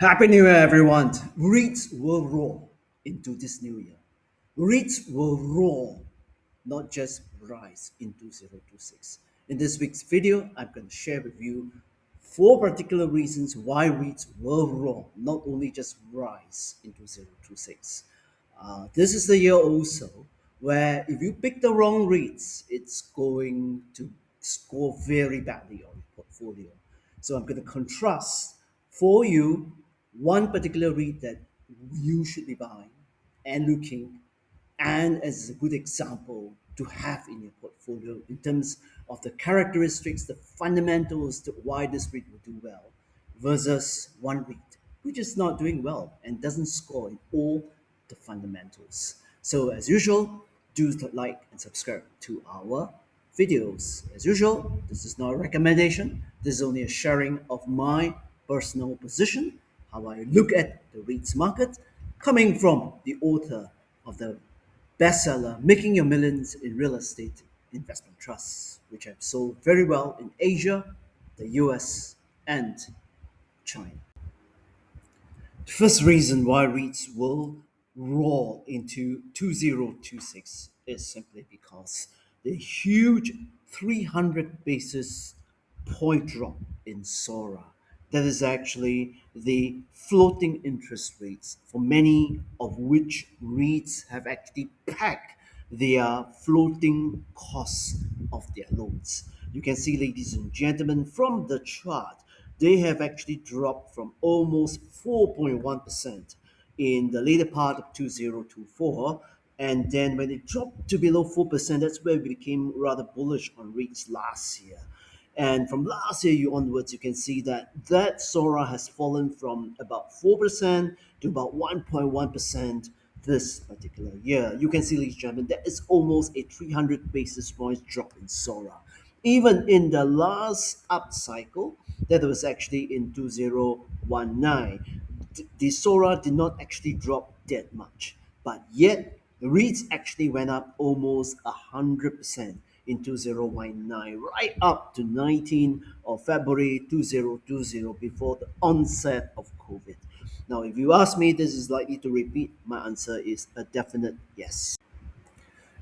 Happy New Year, everyone. REITs will roar into this new year. REITs will roar, not just rise in 2026. In this week's video, I'm going to share with you four particular reasons why REITs will roar, not only just rise in 2026. This is the year also where if you pick the wrong REITs, it's going to score very badly on your portfolio. So I'm going to contrast for you one particular REIT that you should be buying and looking, and as a good example to have in your portfolio in terms of the characteristics, the fundamentals, to why this REIT will do well, versus one REIT which is not doing well and doesn't score in all the fundamentals. So as usual, do like and subscribe to our videos. As usual, this is not a recommendation. This is only a sharing of my personal position, how I look at the REITs market, coming from the author of the bestseller Making Your Millions in Real Estate Investment Trusts, which have sold very well in Asia, the US, and China. The first reason why REITs will roar into 2026 is simply because the huge 300 basis point drop in SORA. That is actually the floating interest rates, for many of which REITs have actually pegged their floating costs of their loans. You can see, ladies and gentlemen, from the chart, they have actually dropped from almost 4.1% in the later part of 2024. And then when it dropped to below 4%, that's where we became rather bullish on REITs last year. And from last year onwards, you can see that SORA has fallen from about 4% to about 1.1% this particular year. You can see, ladies and gentlemen, that is almost a 300 basis points drop in SORA. Even in the last up cycle, that was actually in 2019, the SORA did not actually drop that much, but yet the REITs actually went up almost 100% in 2019, right up to 19th of February 2020, before the onset of COVID. Now, if you ask me, this is likely to repeat, my answer is a definite yes.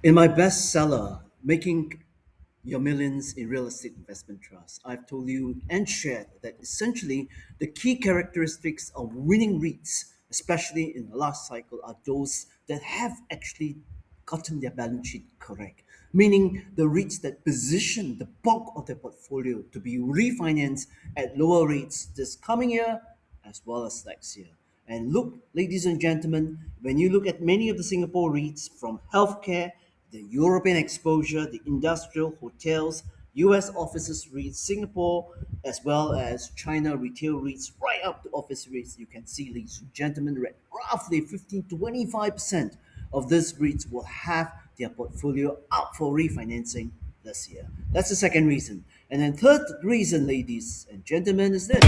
In my bestseller, Making Your Millions in Real Estate Investment Trust, I've told you and shared that essentially the key characteristics of winning REITs, especially in the last cycle, are those that have actually gotten their balance sheet correct, meaning the REITs that position the bulk of their portfolio to be refinanced at lower rates this coming year as well as next year. And look, ladies and gentlemen, when you look at many of the Singapore REITs, from healthcare, the European exposure, the industrial, hotels, US offices REITs, Singapore, as well as China retail REITs, right up to office REITs, you can see, ladies and gentlemen, that roughly 15 to 25% of these REITs will have their portfolio up for refinancing this year. That's the second reason. And then third reason, ladies and gentlemen, is this.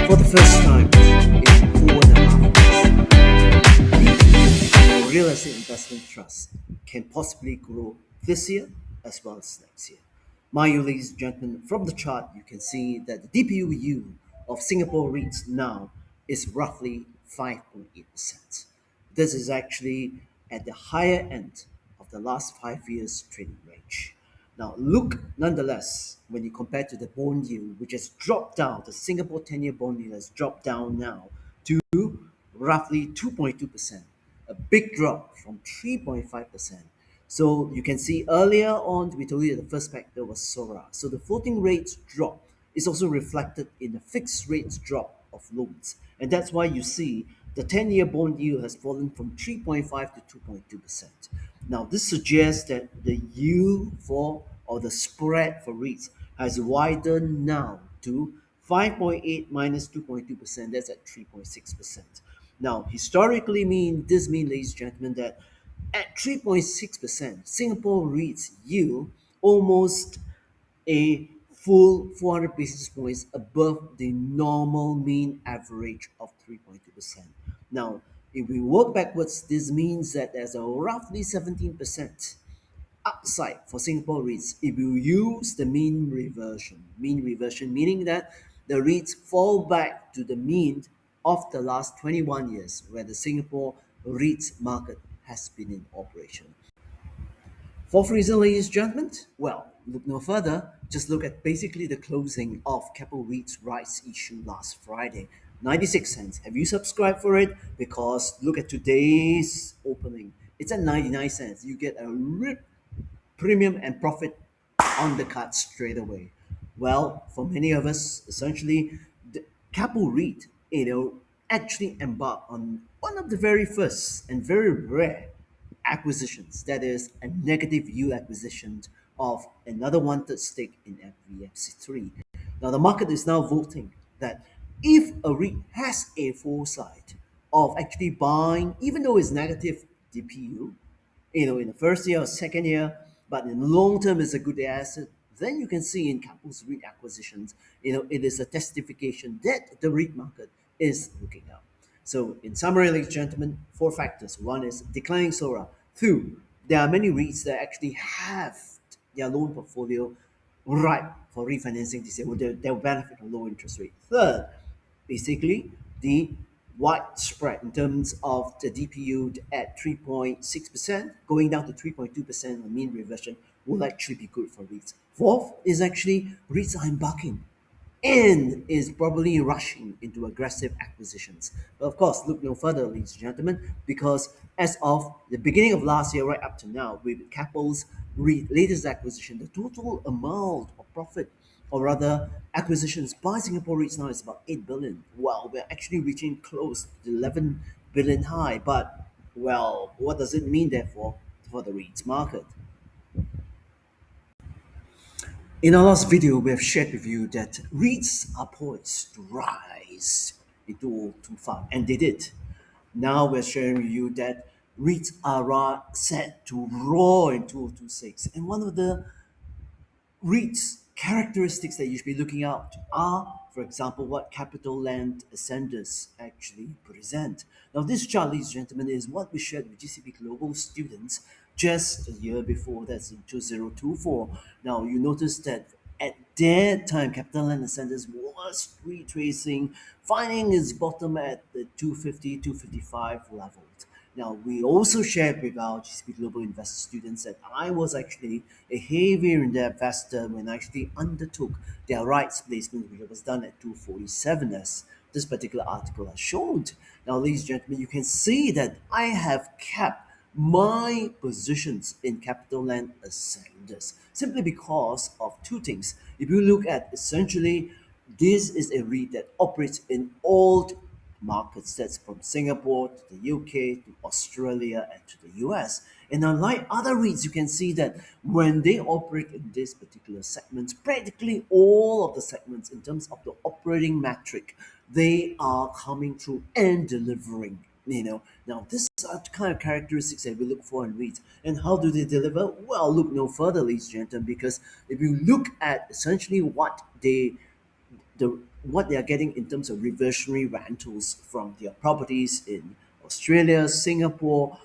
For the first time in 4.5 years, real estate investment trust can possibly grow this year as well as next year. Mind you, ladies and gentlemen, from the chart, you can see that the DPU yield of Singapore REITs now is roughly 5.8%. This is actually at the higher end of the last 5 years trading range. Now, look, nonetheless, when you compare to the bond yield, which has dropped down, the Singapore 10-year bond yield has dropped down now to roughly 2.2%, a big drop from 3.5%. So you can see earlier on, we told you that the first factor was SORA. So the floating rates drop is also reflected in the fixed rates drop of loans. And that's why you see the 10-year bond yield has fallen from 3.5 to 2.2%. Now, this suggests that the yield for, or the spread for REITs, has widened now to 5.8 minus 2.2%. That's at 3.6%. Now, historically, this means, ladies and gentlemen, that at 3.6%, Singapore REITs yield almost a full 400 basis points above the normal mean average of 3.2%. Now, if we work backwards, this means that there's a roughly 17% upside for Singapore REITs if you use the mean reversion. Mean reversion meaning that the REITs fall back to the mean of the last 21 years where the Singapore REITs market has been in operation. Fourth reason, ladies and gentlemen, well, look no further. Just look at basically the closing of Capital REITs rights issue last Friday. 96 cents. Have you subscribed for it? Because look at today's opening. It's at 99 cents. You get a rip premium and profit on the card straight away. Well, for many of us, essentially, the Capital REIT, actually embarked on one of the very first and very rare acquisitions. That is a negative yield acquisition of another one-third stake in FVFC3. Now, the market is now voting that if a REIT has a foresight of actually buying, even though it's negative DPU, in the first year or second year, but in the long term is a good asset, then you can see in Capital's REIT acquisitions, it is a testification that the REIT market is looking up. So in summary, ladies and gentlemen, four factors. One is declining SORA. Two, there are many REITs that actually have their loan portfolio ripe for refinancing this year. They'll benefit from low interest rate. Third, basically the widespread in terms of the DPU at 3.6%, going down to 3.2% on mean reversion will actually be good for REITs. Fourth is actually REITs are embarking and is probably rushing into aggressive acquisitions. But of course, look no further, ladies and gentlemen, because as of the beginning of last year, right up to now, with Capital's latest acquisition, the total amount of profit, or rather acquisitions by Singapore REITs now is about 8 billion. Well, we're actually reaching close to the 11 billion high. But, well, what does it mean, therefore, for the REITs market? In our last video, we have shared with you that REITs are poised to rise in 2025, and they did. Now we're sharing with you that REITs are set to roar in 2026. And one of the REITs characteristics that you should be looking out are, for example, what capital land ascenders actually present. Now, this chart, ladies and gentlemen, is what we shared with GCP Global students just a year before, that's in 2024. Now, you notice that at that time, capital land ascenders was retracing, finding its bottom at the 250, 255 level. Now, we also shared with our GCP Global Investor students that I was actually a heavier in the investor when I actually undertook their rights placement, which was done at 247, as this particular article has showed. Now, ladies and gentlemen, you can see that I have kept my positions in capital land ascenders simply because of two things. If you look at essentially, this is a REIT that operates in all markets. That's from Singapore to the UK to Australia and to the US. And unlike other REITs, you can see that when they operate in this particular segment, practically all of the segments in terms of the operating metric, they are coming through and delivering. Now these are the kind of characteristics that we look for in REITs. And how do they deliver? Well, look no further, ladies and gentlemen, because if you look at essentially what they are getting in terms of reversionary rentals from their properties in Australia, Singapore,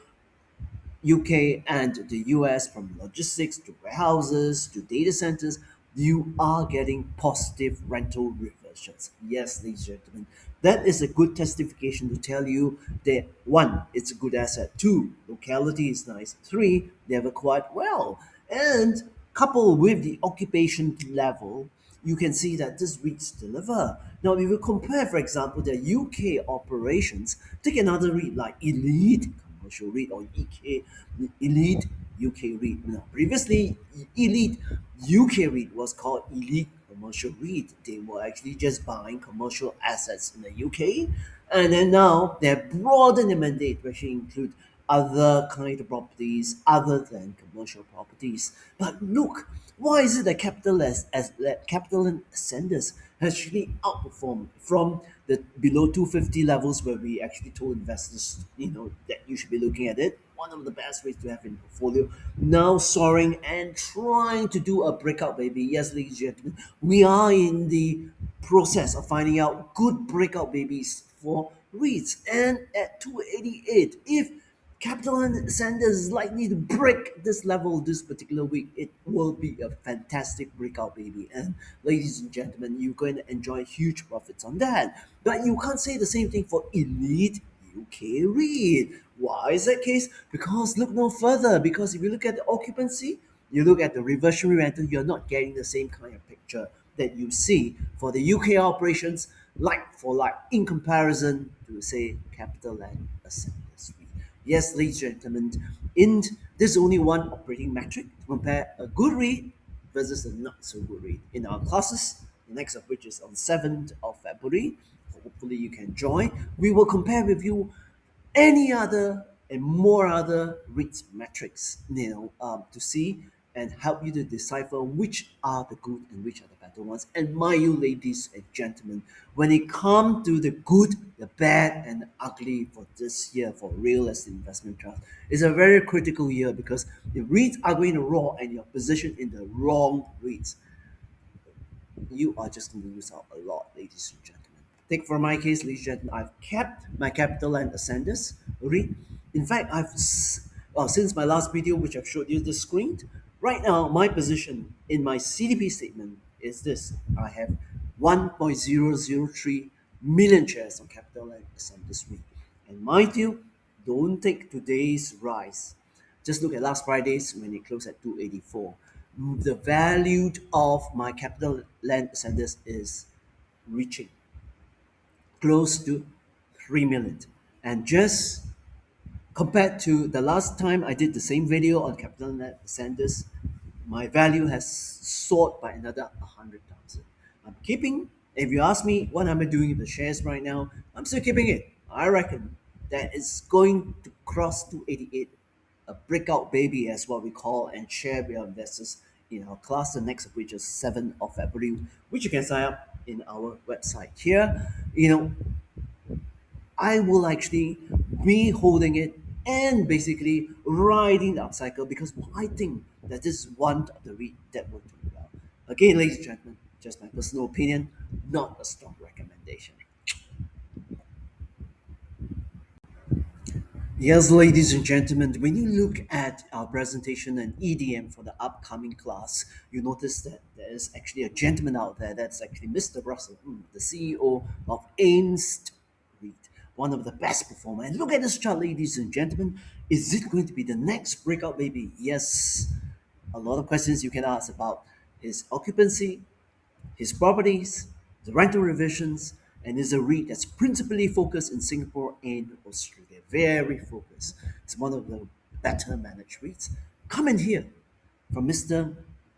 UK, and the US, from logistics to warehouses to data centers, you are getting positive rental reversions. Yes, ladies and gentlemen, that is a good testification to tell you that one, it's a good asset. Two, locality is nice. Three, they have acquired well. And coupled with the occupation level, you can see that this REITs deliver. Now, if you compare, for example, their UK operations, take another REIT like Elite Commercial REIT or Elite UK REIT. Now, previously, Elite UK REIT was called Elite Commercial REIT. They were actually just buying commercial assets in the UK, and then now they have broadened the mandate to actually include other kind of properties other than commercial properties. But look, why is it that that capital and ascenders has actually outperformed from the below 250 levels where we actually told investors, that you should be looking at it. One of the best ways to have in portfolio. Now soaring and trying to do a breakout, baby. Yes, ladies and gentlemen, we are in the process of finding out good breakout babies for REITs. And at 288, if Capital and Sanders is likely to break this level this particular week. It will be a fantastic breakout, baby. And ladies and gentlemen, you're going to enjoy huge profits on that. But you can't say the same thing for elite UK REIT. Why is that case? Because look no further. Because if you look at the occupancy, you look at the reversionary rental, you're not getting the same kind of picture that you see for the UK operations, like for like, in comparison to say Capital and Ascendus REIT. Yes, ladies and gentlemen, in there's only one operating metric to compare a good REIT versus a not so good REIT. In our classes, the next of which is on 7th of February, hopefully you can join. We will compare with you any other and more other REITs metrics, to see and help you to decipher which are the good and which are the better ones. And mind you, ladies and gentlemen, when it comes to the good, the bad, and the ugly for this year for real estate investment trust, it's a very critical year because if REITs are going to roar and you're positioned in the wrong REITs, you are just going to lose out a lot, ladies and gentlemen. Take for my case, ladies and gentlemen, I've kept my capital and ascenders REIT. In fact, since my last video, which I've showed you the screen, right now my position in my CDP statement is this: I have 1.003 million shares on capital and ascenders REIT. And mind you, don't take today's rise. Just look at last Friday's when it closed at 284. The value of my capital land ascenders is reaching close to 3 million. And just compared to the last time I did the same video on capital net Sanders, my value has soared by another 100,000. I'm keeping, if you ask me what am I doing with the shares right now, I'm still keeping it. I reckon that it's going to cross 288, a breakout baby as what we call, and share with our investors in our class, the next of which is 7th of February, which you can sign up in our website here. I will actually be holding it and basically riding the upcycle because I think that this is one of the REIT that will do well. Again, ladies and gentlemen, just my personal opinion, not a strong recommendation. Yes, ladies and gentlemen, when you look at our presentation and EDM for the upcoming class, you notice that there is actually a gentleman out there that's actually Mr. Russell, the CEO of Ames REIT, one of the best performer. And look at this chart, ladies and gentlemen. Is it going to be the next breakout baby? Yes. A lot of questions you can ask about his occupancy, his properties, the rental revisions, and is a REIT that's principally focused in Singapore and Australia. Very focused. It's one of the better managed REITs. Come and hear from Mr.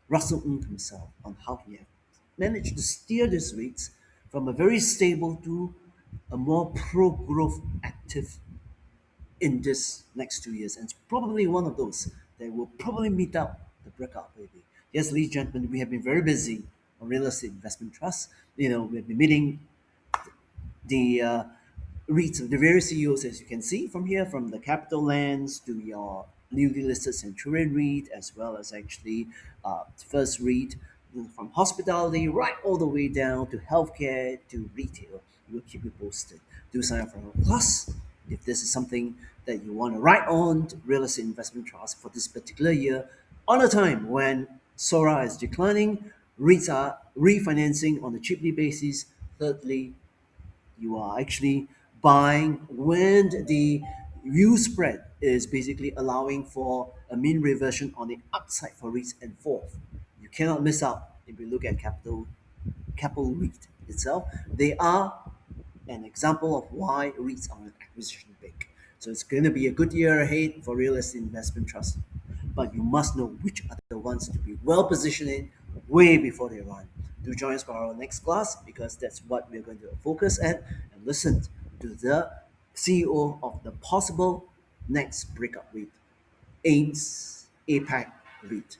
Russell Ng himself on how he has managed to steer this REITs from a very stable to a more pro-growth active in this next 2 years. And it's probably one of those that will probably meet up the breakout baby. Yes, ladies and gentlemen, we have been very busy on real estate investment trusts. We've been meeting the REITs of the various CEOs, as you can see from here, from the Capital Lands to your newly listed Centurion REIT, as well as actually First REIT, from hospitality right all the way down to healthcare to retail. We'll keep you posted. Do sign up for our class if this is something that you want to write on to real estate investment trust for this particular year, on a time when SORA is declining, REITs are refinancing on a cheaply basis. Thirdly, you are actually buying when the yield spread is basically allowing for a mean reversion on the upside for REITs. And fourth, you cannot miss out if we look at capital REIT itself. They are an example of why REITs are an acquisition bank. So it's going to be a good year ahead for real estate investment trusts. But you must know which are the ones to be well positioned in way before they run. Do join us for our next class because that's what we're going to focus at and listen to the CEO of the possible next breakout REIT, AIMS APAC REIT.